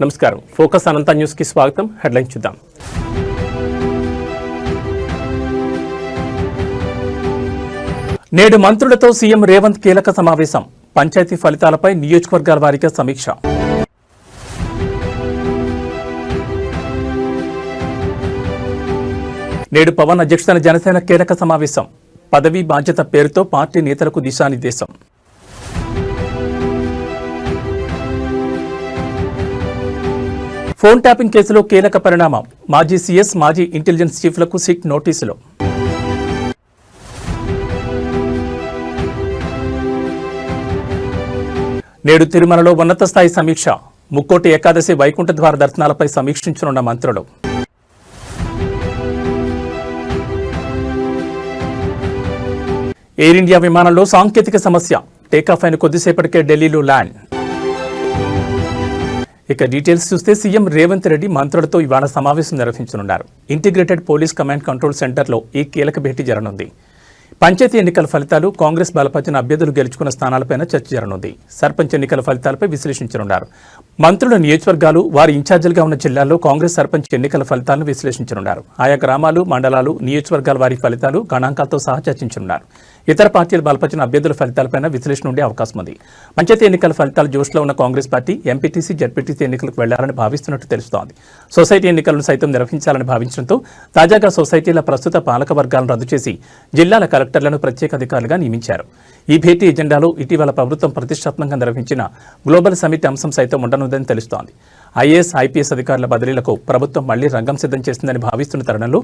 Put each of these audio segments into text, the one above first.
నమస్కారం. ఫోకస్ అనంత న్యూస్ కి స్వాగతం. హెడ్లైన్ చూద్దాం. నేడు మంత్రులతో సీఎం రేవంత్ కీలక సమావేశం. పంచాయతీ ఫలితాలపై నియోజకవర్గాల వారీగా సమీక్ష. నేడు పవన్ అధ్యక్షతన జనసేన కీలక సమావేశం. పదవీ బాధ్యత పేరుతో పార్టీ నేతలకు దిశానిర్దేశం. ఫోన్ ట్యాపింగ్ కేసులో కీలక పరిణామం. మాజీ సీఎస్, మాజీ ఇంటెలిజెన్స్ చీఫ్లకు సిట్ నోటీసులు. నేడు తిరుమలలో ఉన్నత స్థాయి సమీక్ష. ముక్కోటి ఏకాదశి వైకుంఠ ద్వార దర్శనాలపై సమీక్షించనున్న మంత్రులు. ఎయిర్ ఇండియా విమానంలో సాంకేతిక సమస్య. టేకాఫ్ అయిన కొద్దిసేపటికే ఢిల్లీలో ల్యాండ్. ఇక డీటెయిల్స్ చూస్తే సీఎం రేవంత్ రెడ్డి మంత్రులతో ఇవాళ సమావేశం నిర్వహించనున్నారు. ఇంటిగ్రేటెడ్ పోలీస్ కమాండ్ కంట్రోల్ సెంటర్లో ఈ కీలక భేటీ జరగనుంది. పంచాయతీ ఎన్నికల ఫలితాలు, కాంగ్రెస్ బలపరిచిన అభ్యర్థులు గెలుచుకున్న స్థానాలపై చర్చ జరగనుంది. సర్పంచ్ ఎన్నికల ఫలితాలపై విశ్లేషించనున్నారు. మంత్రుల నియోజకవర్గాలు, వారి ఇన్ఛార్జీలుగా ఉన్న జిల్లాల్లో కాంగ్రెస్ సర్పంచ్ ఎన్నికల ఫలితాలను విశ్లేషించనున్నారు. ఆయా గ్రామాలు, మండలాలు, నియోజకవర్గాల వారి ఫలితాలు, గణాంకాలతో సహా చర్చించనున్నారు. ఇతర పార్టీలు బలపరిచిన అభ్యర్థుల ఫలితాలపై విశ్లేషణ ఉండే అవకాశం ఉంది. పంచాయతీ ఎన్నికల ఫలితాలు జోష్లో ఉన్న కాంగ్రెస్ పార్టీ ఎంపీటీసీ, జడ్పీటీసీ ఎన్నికలకు వెళ్లాలని భావిస్తున్నట్టు తెలుస్తోంది. సొసైటీ ఎన్నికలను సైతం నిర్వహించాలని భావించడంతో తాజాగా సొసైటీల ప్రస్తుత పాలక వర్గాలను రద్దు చేసి జిల్లాల కలెక్టర్లను ప్రత్యేక అధికారులుగా నియమించారు. ఈ భేటీ ఎజెండాలో ఇటీవల ప్రభుత్వం ప్రతిష్టాత్మకంగా నిర్వహించిన గ్లోబల్ సమిట్ అంశం సైతం ఉండనుందని తెలుస్తోంది. ఐఏఎస్, ఐపీఎస్ అధికారుల బదిలీలకు ప్రభుత్వం మళ్లీ రంగం సిద్ధం చేసిందని భావిస్తున్న తరుణంలో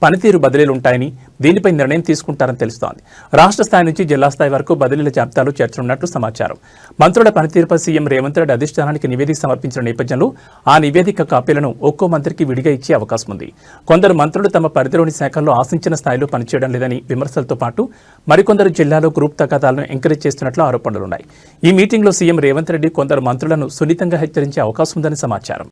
పనితీరు బదిలీలుంటాయని, దీనిపై నిర్ణయం తీసుకుంటారని తెలుస్తోంది. రాష్ట్ర స్థాయి నుంచి జిల్లా స్థాయి వరకు బదిలీల జాబితాలు చేర్చనున్నట్లు సమాచారం. మంత్రుల పనితీరుపై సీఎం రేవంత్ రెడ్డి అధిష్టానానికి నివేదిక సమర్పించిన నేపథ్యంలో ఆ నివేదిక కాపీలను ఒక్కో మంత్రికి విడిగా ఇచ్చే అవకాశం ఉంది. కొందరు మంత్రులు తమ పరిధిలోని శాఖల్లో ఆశించిన స్థాయిలో పనిచేయడం లేదని విమర్శలతో పాటు మరికొందరు జిల్లాలో గ్రూప్ తగాదాలను ఎంకరేజ్ చేస్తున్నట్లు ఆరోపణలున్నాయి. ఈ మీటింగ్లో సీఎం రేవంత్ రెడ్డి కొందరు మంత్రులను సున్నితంగా హెచ్చరించే అవకాశం ఉందని సమాచారం.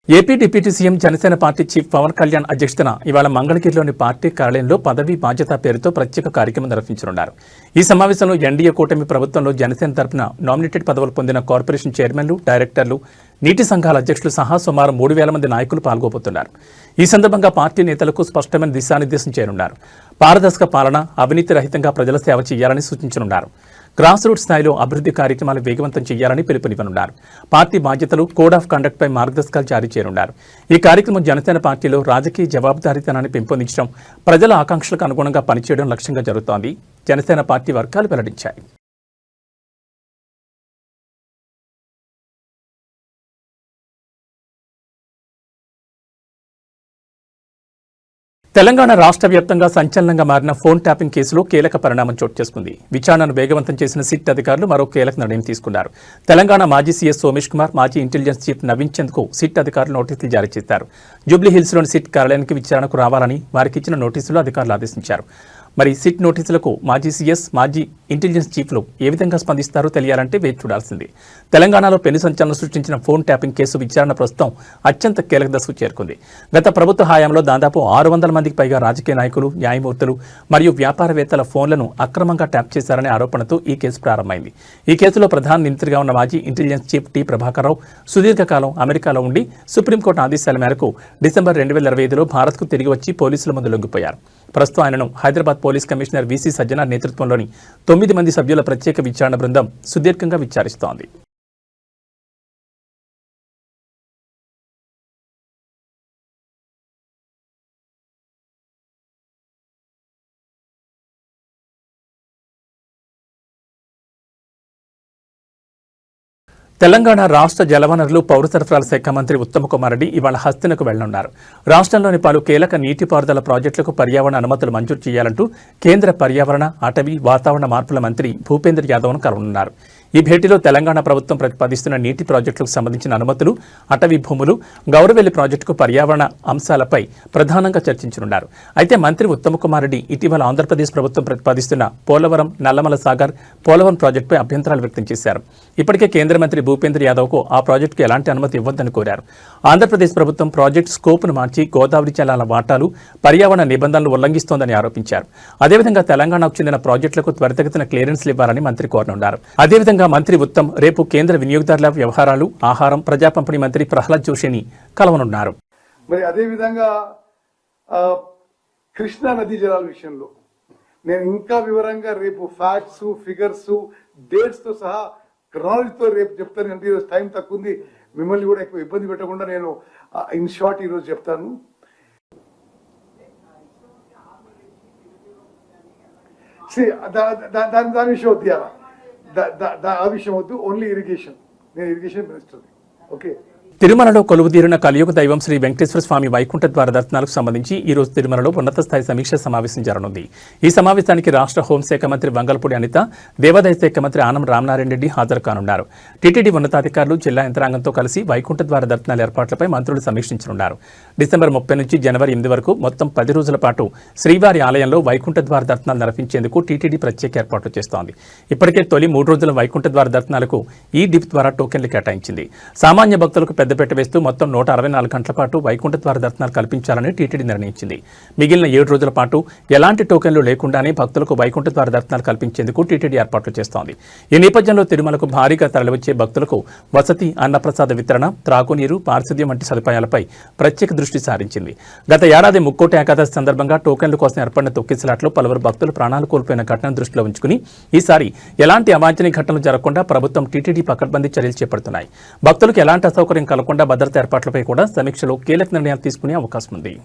AP deputy CM, Janasena party chief Pawan Kalyan అధ్యక్షతన ఇవాళ మంగళగిరిలోని పార్టీ కార్యాలయంలో పదవీ బాధ్యత పేరుతో ప్రత్యేక కార్యక్రమం నిర్వహించనున్నారు. ఈ సమావేశంలో ఎన్డీఏ కూటమి ప్రభుత్వంలో జనసేన తరపున నామినేటెడ్ పదవులు పొందిన కార్పొరేషన్ చైర్మన్లు, డైరెక్టర్లు, నీటి సంఘాల అధ్యక్షులు సహా సుమారు 3,000 మంది నాయకులు పాల్గొబోతున్నారు. ఈ సందర్భంగా పార్టీ నేతలకు స్పష్టమైన దిశానిర్దేశం చేయనున్నారు. పారదర్శక పాలన, అవినీతి రహితంగా ప్రజల సేవ చేయాలని సూచించనున్నారు. గ్రాస్ రూట్ స్థాయిలో అభివృద్ధి కార్యక్రమాలు వేగవంతం చేయాలని పిలుపునివ్వనున్నారు. పార్టీ బాధ్యతలు, కోడ్ ఆఫ్ కండక్ట్ పై మార్గదర్శకాలు జారీ చేయనున్నారు. ఈ కార్యక్రమం జనసేన పార్టీలో రాజకీయ జవాబుదారీతనాన్ని పెంపొందించడం, ప్రజల ఆకాంక్షలకు అనుగుణంగా పనిచేయడం లక్ష్యంగా జరుగుతోంది. జనసేన పార్టీ వర్గాలు వెల్లడించాయి. తెలంగాణ రాష్ట్ర వ్యాప్తంగా సంచలనంగా మారిన ఫోన్ ట్యాపింగ్ కేసులో కీలక పరిణామం చోటు చేసుకుంది. విచారణను వేగవంతం చేసిన సిట్ అధికారులు మరో కీలక నిర్ణయం తీసుకున్నారు. తెలంగాణ మాజీ సీఎస్ సోమేష్ కుమార్, మాజీ ఇంటెలిజెన్స్ చీఫ్ నవీన్ చంద్కు సిట్ అధికారులు నోటీసులు జారీ చేశారు. జూబ్లీహిల్స్లోని సిట్ కార్యాలయానికి విచారణకు రావాలని వారికి ఇచ్చిన నోటీసులు అధికారులు ఆదేశించారు. మరి సిట్ నోటీసులకు మాజీ సీఎస్, మాజీ ఇంటెలిజెన్స్ చీఫ్లు ఏ విధంగా స్పందిస్తారో తెలియాలంటే వేచి చూడాల్సింది. తెలంగాణలో పెను సంచలనం సృష్టించిన ఫోన్ ట్యాపింగ్ కేసు విచారణ ప్రస్తుతం అత్యంత కీలక దశకు చేరుకుంది. గత ప్రభుత్వ హయాంలో దాదాపు 600 మందికి పైగా రాజకీయ నాయకులు, న్యాయమూర్తులు మరియు వ్యాపారవేత్తల ఫోన్లను అక్రమంగా ట్యాప్ చేశారనే ఆరోపణతో ఈ కేసు ప్రారంభమైంది. ఈ కేసులో ప్రధాన నిందితుడిగా ఉన్న మాజీ intelligence chief T Prabhakar Rao సుదీర్ఘకాలం అమెరికాలో ఉండి సుప్రీంకోర్టు ఆదేశాల మేరకు డిసెంబర్ 2025లో భారత్కు తిరిగి వచ్చి పోలీసుల ముందు లొంగిపోయారు. ప్రస్తుతం ఆయనను Hyderabad police commissioner VC Sajjanar నేతృత్వంలోని 9 మంది సభ్యుల ప్రత్యేక విచారణ బృందం సుదీర్ఘంగా విచారిస్తోంది. తెలంగాణ రాష్ట్ర జలవనరులు, పౌర సరఫరాల శాఖ మంత్రి ఉత్తమ్ కుమార్ రెడ్డి ఇవాళ హస్తినకు వెళ్లనున్నారు. రాష్ట్రంలోని పలు కీలక నీటిపారుదల ప్రాజెక్టులకు పర్యావరణ అనుమతులు మంజూరు చేయాలంటూ కేంద్ర పర్యావరణ, అటవీ, వాతావరణ మార్పుల మంత్రి భూపేంద్ర యాదవ్ను కలవనున్నారు. ఈ భేటీలో తెలంగాణ ప్రభుత్వం ప్రతిపాదిస్తున్న నీటి ప్రాజెక్టులకు సంబంధించిన అనుమతులు, అటవీ భూములు, గౌరవెల్లి ప్రాజెక్టుకు పర్యావరణ అంశాలపై ప్రధానంగా చర్చించనున్నారు. అయితే మంత్రి ఉత్తమ్ కుమార్ రెడ్డి ఇటీవల ఆంధ్రప్రదేశ్ ప్రభుత్వం ప్రతిపాదిస్తున్న పోలవరం, నల్లమల సాగర్, పోలవరం ప్రాజెక్టుపై అభ్యంతరాలు వ్యక్తం చేశారు. ఇప్పటికే కేంద్ర మంత్రి భూపేంద్ర యాదవ్కు ఆ ప్రాజెక్టుకు ఎలాంటి అనుమతి ఇవ్వొద్దని కోరారు. ఆంధ్రప్రదేశ్ ప్రభుత్వం ప్రాజెక్టు స్కోప్ను మార్చి గోదావరి జలాల వాటాలు, పర్యావరణ నిబంధనలు ఉల్లంఘిస్తోందని ఆరోపించారు. అదేవిధంగా తెలంగాణకు చెందిన ప్రాజెక్టులకు త్వరితగతిన క్లియరెన్స్లు ఇవ్వాలని మంత్రి కోరనున్నారు. అదేవిధంగా మంత్రి ఉత్తమ్ రేపు కేంద్ర వినియోగదారుల వ్యవహారాలు, ఆహారం, ప్రజా పంపిణీ మంత్రి ప్రహ్లాద్ జోషిని కలవనున్నారు. మరి అదేవిధంగా కృష్ణా నదీ జలాల విషయంలో నేను ఇంకా వివరంగా రేపు ఫ్యాక్ట్స్, ఫిగర్స్, డేట్స్ తో సహా క్రానలజీతో రేపు చెప్తాను. అంటే ఈరోజు టైం తక్కువ ఉంది, మిమ్మల్ని కూడా ఎక్కువ ఇబ్బంది పెట్టకుండా నేను ఇన్ షార్ట్ ఈరోజు చెప్తాను. దాని విషయం వద్దు, ఆ విషయం వద్దు, ఓన్లీ ఇరిగేషన్. నేను ఇరిగేషన్ మినిస్టర్. ఓకే. తిరుమలలో కొలువుదీరిన కలియుగ దైవం శ్రీ వెంకటేశ్వర స్వామి వైకుంఠ ద్వార దర్శనాలకు సంబంధించి ఈ రోజు తిరుమలలో ఉన్నత స్థాయి సమీక్ష సమావేశం జరగనుంది. ఈ సమావేశానికి రాష్ట్ర హోంశాఖ మంత్రి వంగలపూడి అనిత, దేవాదాయ శాఖ మంత్రి ఆనం రామనారాయణ రెడ్డి హాజరు కానున్నారు. టీటీడీ ఉన్నతాధికారులు, జిల్లా యంత్రాంగంతో కలిసి వైకుంఠ ద్వార దర్శనాల ఏర్పాట్లపై మంత్రులు సమీక్షించనున్నారు. డిసెంబర్ 30 నుంచి జనవరి 8 వరకు మొత్తం 10 రోజుల పాటు శ్రీవారి ఆలయంలో వైకుంఠ ద్వార దర్శనాలు నిర్వహించేందుకు టీటీడీ ప్రత్యేక ఏర్పాట్లు చేస్తోంది. ఇప్పటికే తొలి 3 రోజుల వైకుంఠ ద్వార దర్శనాలకు ఈ డిప్ ద్వారా టోకెన్లు కేటాయించింది. సామాన్య భక్తులకు పెద్దపీట వేస్తూ మొత్తం 164 గంటల పాటు వైకుంఠ ద్వార దర్శనాలు కల్పించాలని టీటీడీ నిర్ణయించింది. మిగిలిన 7 రోజుల పాటు ఎలాంటి టోకెన్లు లేకుండానే భక్తులకు వైకుంఠ ద్వార దర్శనాలు కల్పించేందుకు టీటీడీ ఏర్పాట్లు చేస్తోంది. ఈ నేపథ్యంలో తిరుమలకు భారీగా తరలివచ్చే భక్తులకు వసతి, అన్నప్రసాద వితరణ, త్రాగునీరు, పారిశుద్ధ్యం వంటి సదుపాయాలపై ప్రత్యేక దృష్టి సారించింది. గత ఏడాది ముక్కోటి ఏకాదశి సందర్భంగా టోకెన్ల కోసం ఏర్పడిన తొక్కిసలాట్లో పలువురు భక్తులు ప్రాణాలు కోల్పోయిన ఘటనను దృష్టిలో ఉంచుకుని ఈసారి ఎలాంటి అవాంఛనీయ ఘటనలు జరగకుండా ప్రభుత్వం టీటీడీ పకడ్బందీ చర్యలు చేపడుతున్నాయి. భక్తులకు ఎలాంటి అసౌకర్యం కలగకుండా భద్రతా ఏర్పాట్లపై కూడా సమీక్షలో కీలక నిర్ణయాలు తీసుకునే అవకాశం ఉంది.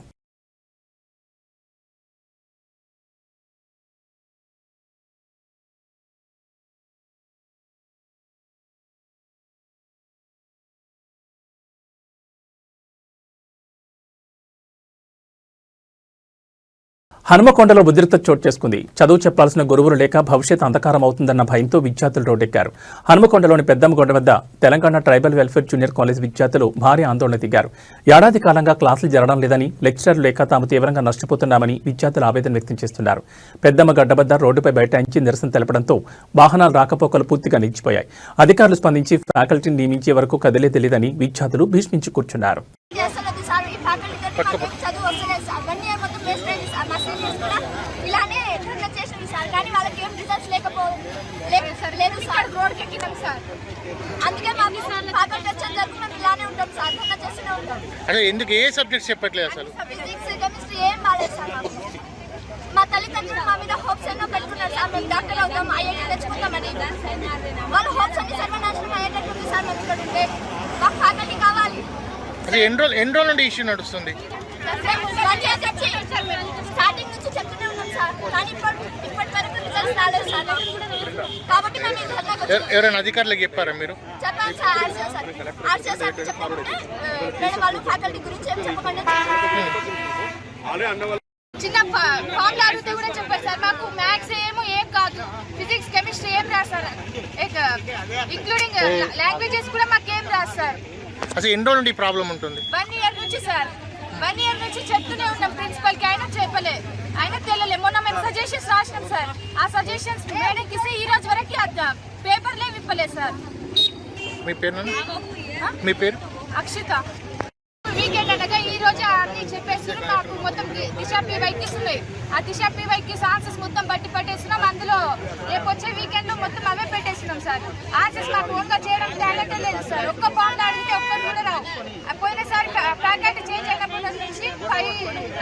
హనుమకొండలో ఉద్రిక్త చోటు చేసుకుంది. చదువు చెప్పాల్సిన గురువులు లేక భవిష్యత్ అంధకారం అవుతుందన్న భయంతో విద్యార్థులు రోడ్డెక్కారు. హనుమకొండలోని పెద్దమ్మగొండ వద్ద Telangana tribal welfare junior college విద్యార్థులు భారీ ఆందోళన దిగారు. ఏడాది కాలంగా క్లాసులు జరగడం లేదని, లెక్చరర్లు లేక తాము తీవ్రంగా నష్టపోతున్నామని విద్యార్థులు ఆవేదన వ్యక్తం చేస్తున్నారు. పెద్దమ్మగడ్డ వద్ద రోడ్డుపై బైఠాయించి నిరసన తెలపడంతో వాహనాల రాకపోకలు పూర్తిగా నిలిచిపోయాయి. అధికారులు స్పందించి ఫ్యాకల్టీని నియమించే వరకు కదిలే తెలియదని విద్యార్థులు భీష్మించి కూర్చున్నారు. ఇలానే చేసింది సార్, కానీ వాళ్ళకి ఏం రిజల్ట్స్ లేదు సార్. రోడ్కి ఎక్కినాం సార్, అందుకే మాకు ఫ్యాకల్టీ వచ్చేంత వరకు మేము ఇలానే ఉంటాం సార్, ధర్నా చేస్తూనే ఉంటాం. అంటే ఎందుకు ఏ సబ్జెక్ట్స్ చెప్పట్లేదు అసలు? ఫిజిక్స్, కెమిస్ట్రీ ఏం బాలేదు సార్. మా తల్లిదండ్రులు మా మీద హోప్స్ ఎన్నో పెట్టుకున్నారు సార్, మేము డాక్టర్ అవుతాం, ఐఐటీ తెచ్చుకుంటామని. వాళ్ళ హోప్స్ అన్ని సర్వనాశనం అయ్యేటట్టుంది సార్. మేము ఇక్కడ ఉంటే మాకు ఫ్యాకల్టీ కావాలి. అది ఎన్ని రోజుల నుండి ఇష్యూ నడుస్తుంది? స్టార్టింగ్ నుంచి చెప్తూనే ఉన్నాం సార్, కానీ ఇప్పటి వరకు రిజల్ట్స్ రాలేదు సార్. కాబట్టి మేము ఎవరైనా అధికారులకు చెప్పారా మీరు? చెప్పాను సార్, ఆర్సీఓ సార్ చెప్పకుంటే మేడం వాళ్ళు ఫ్యాకల్టీ గురించి ఏం చెప్పకుండా చిన్న ఫామ్లు అడిగితే కూడా చెప్పారు సార్. మాకు మ్యాథ్స్ ఏం కాదు, ఫిజిక్స్, కెమిస్ట్రీ ఏం రాస్తారు, ఇంక్లూడింగ్ లాంగ్వేజెస్ కూడా మాకేం రాదు సార్. అసలు ఎన్ని రోజుల నుండి ప్రాబ్లం ఉంటుంది? 1 ఇయర్ నుంచి సార్. 1 ఇయర్ నుంచి చెప్తూనే ఉన్నాం ప్రిన్సిపల్ కి, అయినా చెప్పలే, అయినా తెలియలే. మొన్న మేము సజెషన్స్ రాసినాం సార్, ఆ సజెషన్స్ మేడంకి ఈ రోజు వరకు పేపర్లే విప్పలేదు సార్. మీ పేరు? మీ పేరు? అక్షిత. వీకెండ్ అనగా ఈ రోజు అన్ని చెప్పేస్తున్నాం. మాకు మొత్తం దిశ పీవైకి ఉన్నాయి, ఆ దిశ పీవైకి ఆన్సర్స్ మొత్తం బట్టి పట్టేస్తున్నాం. అందులో రేపు వచ్చే వీకెండ్ లో మొత్తం అవే పెట్టేస్తున్నాం సార్. ఆన్సర్స్ మాకు ఓన్గా చేయడం టాలెంట్ లేదు సార్. ఒక్క ఫామ్ అడిగితే ఒక్కరు కూడా రావు. పోయినసారి ఫ్యాకల్టీ చేంజ్ అయినప్పటి నుంచి 5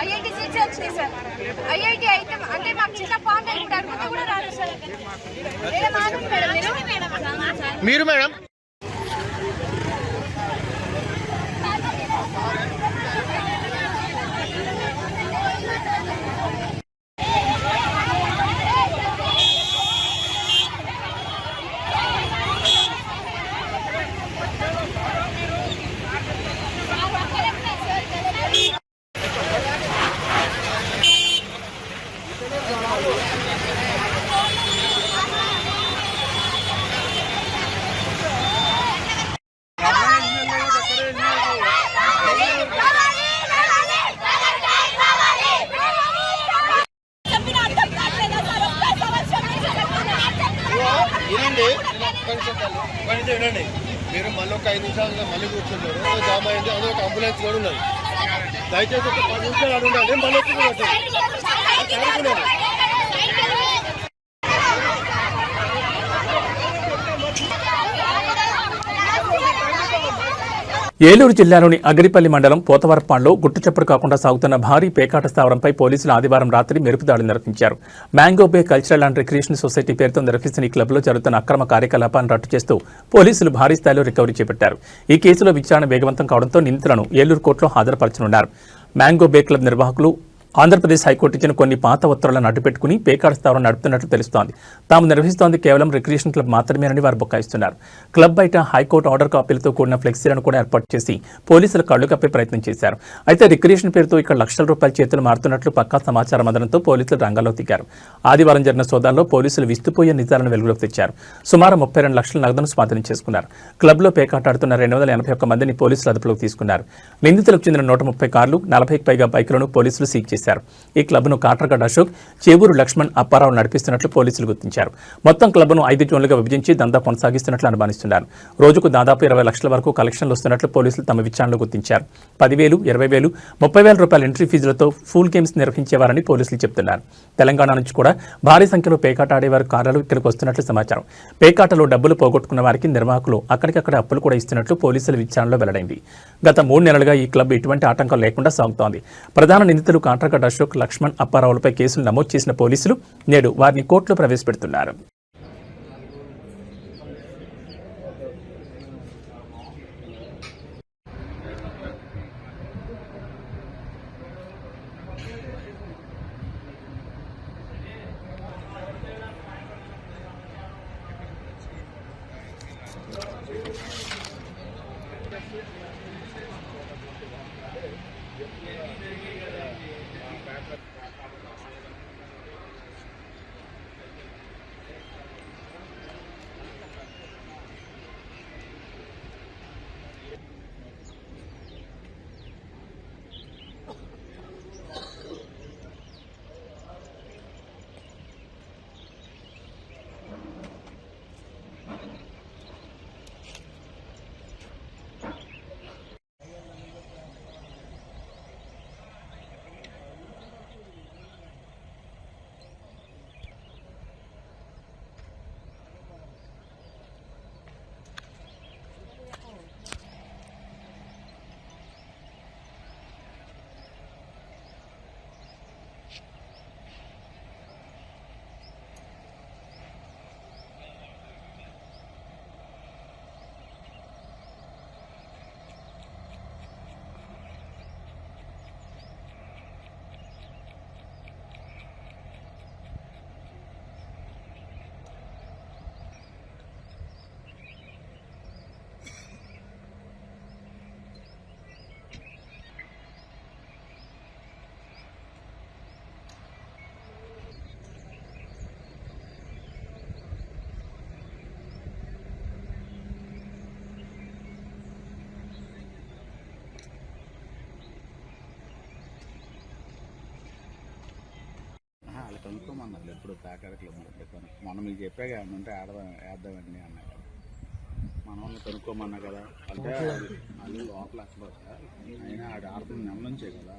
ఐఐటి సీట్స్ వచ్చినాయి సార్. ఐఐటి అయితే అంటే మాకు చిన్న ఫామ్ అడిగితే కూడా రాదు సార్. మీరు మేడం 5 నిమిషాలు మళ్ళీ కూర్చున్నారు జామ్ అయింది. అందులో ఒక అంబులెన్స్ కూడా ఉన్నది. దయచేసి ఒక 10 నిమిషాలు అడుగుండాలి. మళ్ళీ ఏలూరు జిల్లాలోని అగిరిపల్లి మండలం పోతవరపాడులో గుట్టుచప్పుడు కాకుండా సాగుతున్న భారీ పేకాట స్థావరంపై పోలీసులు ఆదివారం రాత్రి మెరుపుదాడి నిర్వహించారు. Mango bay cultural and recreation society పేరుతో నిర్వహిస్తున్న ఈ క్లబ్లో జరుగుతున్న అక్రమ కార్యకలాపాలను రట్టు చేస్తూ పోలీసులు భారీ స్థాయిలో రికవరీ చేపట్టారు. ఈ కేసులో విచారణ వేగవంతం కావడంతో నిందితులను ఏలూరు కోర్టులో హాజరుపరచనున్నారు. మ్యాంగో బే క్లబ్ నిర్వాహకులు ఆంధ్రప్రదేశ్ హైకోర్టు ఇచ్చిన కొన్ని పాత ఉత్తర్వులను అడ్డుపెట్టుకుని పేకాట స్థావరం నడుపుతున్నట్లు తెలుస్తోంది. తాము నిర్వహిస్తోంది కేవలం రిక్రియేషన్ క్లబ్ మాత్రమేనని వారు బుకాయిస్తున్నారు. క్లబ్ బయట హైకోర్టు ఆర్డర్ కాపీలతో కూడిన ఫ్లెక్సీలను కూడా ఏర్పాటు చేసి పోలీసులు కళ్లు కప్పే ప్రయత్నం చేశారు. అయితే రిక్రియేషన్ పేరుతో ఇక్కడ లక్షల రూపాయల చేతులు మారుతున్నట్లు పక్కా సమాచారం అందడంతో పోలీసులు రంగంలో దిగారు. ఆదివారం జరిగిన సోదాల్లో పోలీసులు విస్తుపోయే నిజాలను వెలుగులోకి తెచ్చారు. సుమారు 32 లక్షల నగదును స్వాధీనం చేసుకున్నారు. క్లబ్లో పేకాట ఆడుతున్న 281 మందిని పోలీసులు అదుపులోకి తీసుకున్నారు. నిందితులకు చెందిన 130 కార్లు, 40కి పైగా బైకులను పోలీసులు సీజ్ చేశారు. ఈ క్లబ్ను కాట్రగడ్డ అశోక్, చేవూరు లక్ష్మణ్, అప్పారావు నడిపిస్తున్నట్లు పోలీసులు గుర్తించారు. మొత్తం క్లబ్ను 5 జోన్లుగా విభజించి దందా కొనసాగిస్తున్నట్లు అనుమానిస్తున్నారు. రోజుకు దాదాపు 20 లక్షల వరకు కలెక్షన్లు వస్తున్నట్లు పోలీసులు తమ విచారణలో గుర్తించారు. 10,000, 20,000, 30,000 రూపాయల ఎంట్రీ ఫీజులతో ఫుల్ గేమ్స్ నిర్వహించేవారని పోలీసులు చెబుతున్నారు. తెలంగాణ నుంచి కూడా భారీ సంఖ్యలో పేకాట ఆడేవారు కార్లు ఇక్కడికి వస్తున్నట్లు సమాచారం. పేకాటలో డబ్బులు పోగొట్టుకున్న వారికి నిర్వాహకులు అక్కడికక్కడ అప్పులు కూడా ఇస్తున్నట్లు పోలీసుల విచారణలో వెల్లడైంది. గత 3 నెలలుగా ఈ క్లబ్ ఎటువంటి ఆటంకం లేకుండా సాగుతోంది. ప్రధాన నిందితులు కాట్రగడ్డ అశోక్, లక్ష్మణ్, అప్పారావులపై కేసులు నమోదు చేసిన పోలీసులు నేడు వారిని కోర్టులో ప్రవేశపెడుతున్నారు. వాళ్ళు కనుక్కోమన్నారు ఎప్పుడు పేకాట క్లబ్ మనం మీకు చెప్పాక ఏమన్నా ఉంటే వేద్దామండి అన్నారు. మన వాళ్ళని కనుక్కోమన్నా కదా అంటే వాళ్ళు లోపల అసలు అయినా ఆడు ఆడుతున్న నెల నుంచే కదా.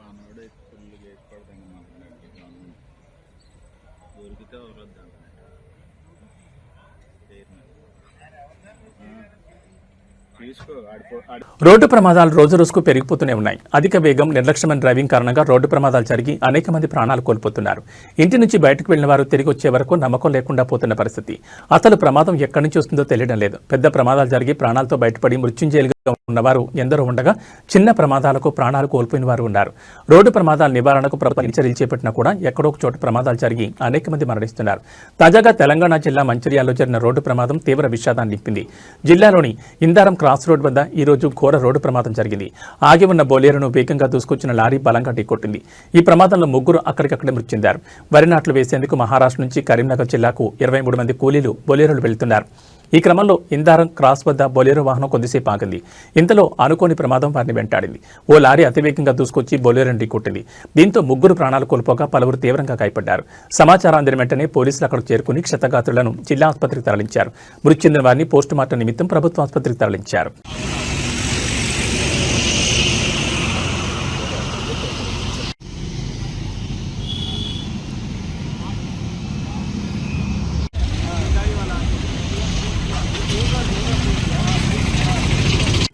మనోడే ఫుల్గా వేసుకోవడానికి మాట్లాడండి. దొరికితే వదలొద్దు. రోడ్డు ప్రమాదాలు రోజు రోజుకు పెరిగిపోతూనే ఉన్నాయి. అధిక వేగం, నిర్లక్ష్యమైన డ్రైవింగ్ కారణంగా రోడ్డు ప్రమాదాలు జరిగి అనేక మంది ప్రాణాలు కోల్పోతున్నారు. ఇంటి నుంచి బయటకు వెళ్లిన వారు తిరిగి వచ్చే వరకు నమ్మకం లేకుండా పోతున్న పరిస్థితి. అసలు ప్రమాదం ఎక్కడి నుంచి వస్తుందో తెలియడం లేదు. పెద్ద ప్రమాదాలు జరిగి ప్రాణాలతో బయటపడి మృత్యుంజయులుగా ఉన్నవారు ఎందరో ఉండగా చిన్న ప్రమాదాలకు ప్రాణాలు కోల్పోయిన వారు ఉన్నారు. రోడ్డు ప్రమాదాల నివారణకు ప్రభుత్వం చర్యలు చేపట్టినా కూడా ఎక్కడో ఒక చోట ప్రమాదాలు జరిగి అనేక మంది మరణిస్తున్నారు. తాజాగా తెలంగాణ జిల్లా మంచిర్యాలలో జరిగిన రోడ్డు ప్రమాదం తీవ్ర విషాదాన్ని నింపింది. జిల్లాలోని ఇందారం క్రాస్ రోడ్ వద్ద ఈ రోజు ఘోర రోడ్డు ప్రమాదం జరిగింది. ఆగి ఉన్న బొలేరోను వేగంగా దూసుకొచ్చిన లారీ బలంగా ఢీకొట్టింది. ఈ ప్రమాదంలో ముగ్గురు అక్కడికక్కడే మృతి చెందారు. వరి నాట్లు వేసేందుకు మహారాష్ట్ర నుంచి కరీంనగర్ జిల్లాకు 23 మంది కూలీలు బొలేరోలు వెళ్తున్నారు. ఈ క్రమంలో ఇందారం క్రాస్ వద్ద బొలేరో వాహనం కొద్దిసేపు ఆగింది. ఇంతలో అనుకోని ప్రమాదం వారిని వెంటాడింది. ఓ లారీ అతివేగంగా దూసుకొచ్చి బొలేరోని ఢీకొట్టింది. దీంతో ముగ్గురు ప్రాణాలు కోల్పోగా పలువురు తీవ్రంగా గాయపడ్డారు. సమాచారం అందిన వెంటనే పోలీసులు అక్కడికి చేరుకుని క్షతగాత్రులను జిల్లా ఆసుపత్రికి తరలించారు. మృతి చెందిన వారిని పోస్టుమార్టం నిమిత్తం ప్రభుత్వ ఆసుపత్రికి తరలించారు.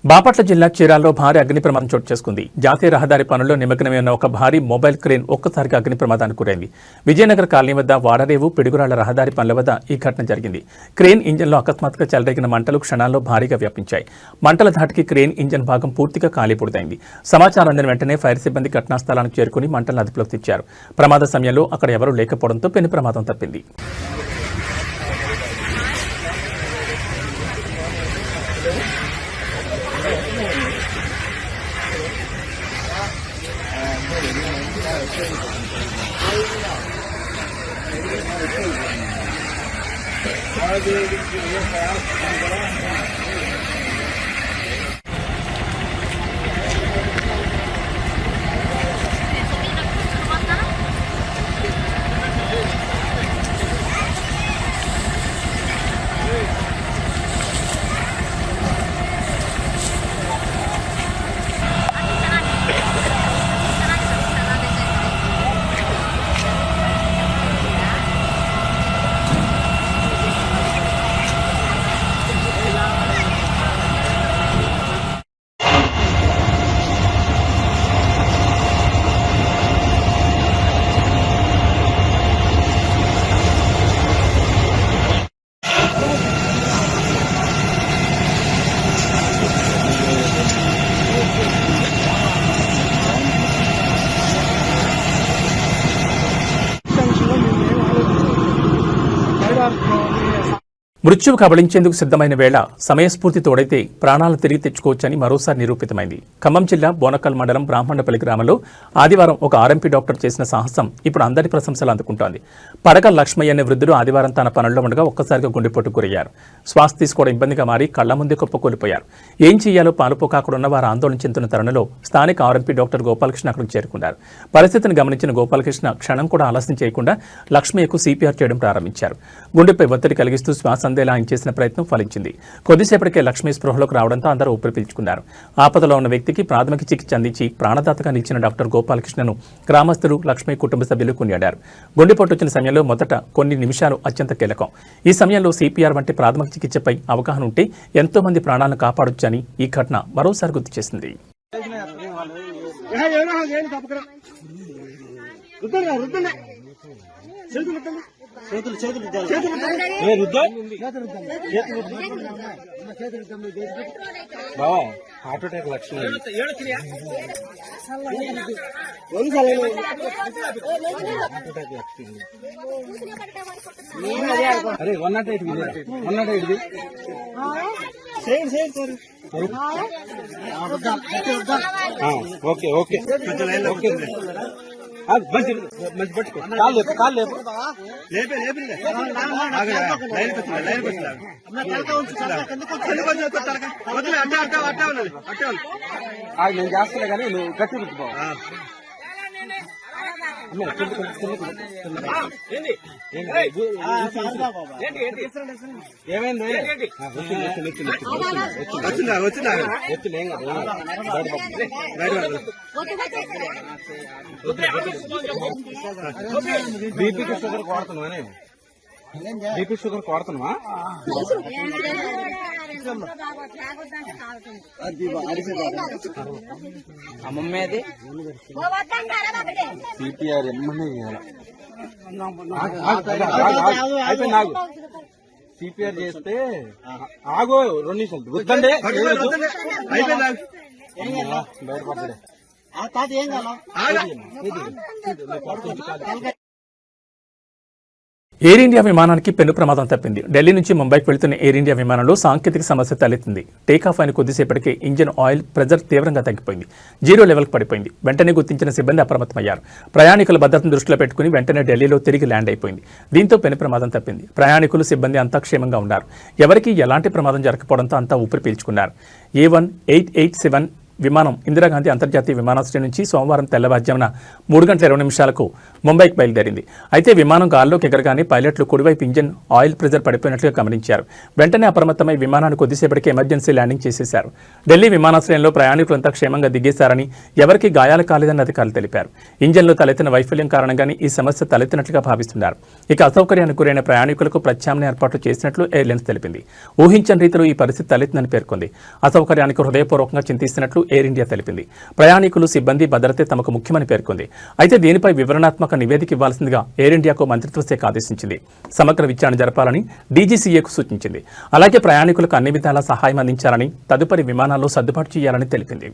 బాపట్ల జిల్లా చీరాల్లో భారీ అగ్ని ప్రమాదం చోటు చేసుకుంది. జాతీయ రహదారి పనుల్లో నిమగ్నమై ఉన్న ఒక భారీ మొబైల్ క్రేన్ ఒక్కసారిగా అగ్ని ప్రమాదానికి గురైంది. విజయనగర్ కాలనీ వద్ద వాడరేవు పిడుగురాళ్ల రహదారి పనుల వద్ద ఈ ఘటన జరిగింది. క్రేన్ ఇంజన్లో అకస్మాత్తుగా చెలరేగిన మంటలు క్షణాల్లో భారీగా వ్యాపించాయి. మంటల ధాటికి క్రేన్ ఇంజన్ భాగం పూర్తిగా కాలిపూడిదైంది. సమాచారం అందిన వెంటనే ఫైర్ సిబ్బంది ఘటనా స్థలానికి చేరుకుని మంటలను అదుపులోకి తెచ్చారు. ప్రమాద సమయంలో అక్కడ ఎవరూ లేకపోవడంతో పెను ప్రమాదం తప్పింది. మృత్యువు కబళించేందుకు సిద్ధమైన వేళ సమయస్ఫూర్తి తోడైతే ప్రాణాలను తిరిగి తెచ్చుకోవచ్చని మరోసారి నిరూపితమైంది. ఖమ్మం జిల్లా బోనకల్ మండలం బ్రాహ్మణపల్లి గ్రామంలో ఆదివారం ఒక ఆర్ఎంపీ డాక్టర్ చేసిన సాహసం ఇప్పుడు అందరి ప్రశంసలు అందుకుంటోంది. పడక లక్ష్మయ్య అనే వృద్ధుడు ఆదివారం తన పనుల్లో ఉండగా ఒక్కసారిగా గుండెపోటుకు గురయ్యారు. శ్వాస తీసుకోవడం ఇబ్బందిగా మారి కళ్ల ముందే కుప్పకూలిపోయారు. ఏం చేయాలో పాలుపోక ఉన్న వారు ఆందోళన చెందుతున్న తరుణంలో స్థానిక ఆర్ఎంపీ డాక్టర్ గోపాలకృష్ణ అక్కడికి చేరుకున్నారు. పరిస్థితిని గమనించిన గోపాలకృష్ణ క్షణం కూడా ఆలస్యం చేయకుండా లక్ష్మయ్యకు సిపిఆర్ చేయడం ప్రారంభించారు. గుండెపై ఒత్తిడి కలిగిస్తూ శ్వాస అందేలా ఆయన చేసిన ప్రయత్నం ఫలించింది. కొద్దిసేపటికే లక్ష్మీ స్పృహలోకి రావడంతో అందరూ ఊపిరి పీల్చుకున్నారు. ఆపదలో ఉన్న వ్యక్తికి ప్రాథమిక చికిత్స అందించి ప్రాణదాతగా నిలిచిన డాక్టర్ గోపాలకృష్ణను గ్రామస్తులు, లక్ష్మీ కుటుంబ సభ్యులు కొనియాడారు. గుండెపోటు వచ్చిన సమయంలో మొదట కొన్ని నిమిషాలు అత్యంత కీలకం. ఈ సమయంలో సిపిఆర్ వంటి ప్రాథమిక చికిత్సపై అవగాహన ఉంటే ఎంతో మంది ప్రాణాలను కాపాడొచ్చని ఈ ఘటన మరోసారి గుర్తు చేసింది. హార్ట్ అటాక్ లక్షణం అరే 108 108 ఓకే ఓకే ఓకే మంచి మంచి పట్టుకో కాలు లేపు కాలు లేపు లేపే లేపే నేను చేస్తలే కానీ నువ్వు గట్టి రుద్దుకో. ఏమైంది వచ్చిందా వచ్చిందా వచ్చింది ఏం కాదు బీపీకి షుగర్ కొడుతున్నావు అని బీపీ షుగర్ కొడుతున్నావా? అమ్మమ్మేది సిపిఆర్ ఎమ్మనే అయిపోయింది. ఆగు, సిపిఆర్ చేస్తే ఆగో 2 నిమిషాలు వద్దండి. బయటపడ్డాడే ఎయిర్ ఇండియా విమానానికి పెను ప్రమాదం తప్పింది. ఢిల్లీ నుంచి ముంబైకి వెళుతున్న ఎయిర్ ఇండియా విమానంలో సాంకేతిక సమస్య తలెత్తింది. టేకాఫ్ అయిన కొద్దిసేపటికే ఇంజిన్ ఆయిల్ ప్రెజర్ తీవ్రంగా తగ్గిపోయింది. 0 లెవెల్కి పడిపోయింది. వెంటనే గుర్తించిన సిబ్బంది అప్రమత్తమయ్యారు. ప్రయాణికుల భద్రతను దృష్టిలో పెట్టుకుని వెంటనే ఢిల్లీలో తిరిగి ల్యాండ్ అయిపోయింది. దీంతో పెను ప్రమాదం తప్పింది. ప్రయాణికులు సిబ్బంది అంతా క్షేమంగా ఉన్నారు. ఎవరికీ ఎలాంటి ప్రమాదం జరగకపోవడంతో అంతా ఊపిరి పీల్చుకున్నారు. A1887 విమానం ఇందిరాగాంధీ అంతర్జాతీయ విమానాశ్రయం నుంచి సోమవారం తెల్లవారుజామున 3:20 ముంబైకి బయలుదేరింది. అయితే విమానం గాల్లోకి ఎగరగానే పైలట్లు కుడివైపు ఇంజిన్ ఆయిల్ ప్రెజర్ పడిపోయినట్లుగా గమనించారు. వెంటనే అప్రమత్తమై విమానాన్ని కొద్దిసేపటికి ఎమర్జెన్సీ ల్యాండింగ్ చేసేశారు. ఢిల్లీ విమానాశ్రయంలో ప్రయాణికులంతా క్షేమంగా దిగేశారని, ఎవరికీ గాయాలు కాలేదని అధికారులు తెలిపారు. ఇంజిన్లో తలెత్తిన వైఫల్యం కారణంగానే ఈ సమస్య తలెత్తినట్లుగా భావిస్తున్నారు. ఇక అసౌకర్యానికి గురైన ప్రయాణికులకు ప్రత్యామ్నాయ ఏర్పాట్లు చేసినట్లు ఎయిర్లైన్స్ తెలిపింది. ఊహించని రీతిలో ఈ పరిస్థితి తలెత్తిందని పేర్కొంది. అసౌకర్యానికి హృదయపూర్వకంగా చింతిస్తున్నట్లు ఎయిర్ ఇండియా తెలిపింది. ప్రయాణికులు సిబ్బంది భద్రతే తమకు ముఖ్యమని పేర్కొంది. అయితే దీనిపై వివరణాత్మక నివేదిక ఇవ్వాల్సిందిగా ఎయిర్ ఇండియాకు మంత్రిత్వ శాఖ ఆదేశించింది. సమగ్ర విచారణ జరపాలని డీజీసీఏకు సూచించింది. అలాగే ప్రయాణికులకు అన్ని విధాలా సహాయం అందించాలని, తదుపరి విమానాల్లో సర్దుబాటు చేయాలని తెలిపింది.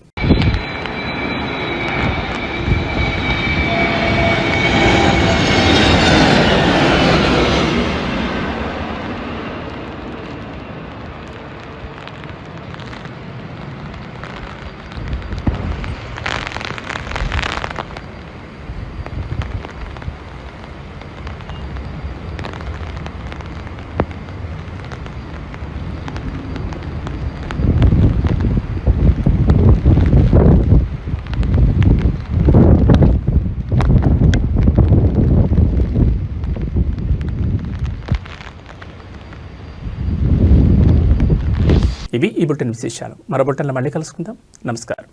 ఇవి ఈ బులెటిన్ విశేషాలు. మరో బులెటిన్లో మళ్ళీ కలుసుకుందాం. నమస్కారం.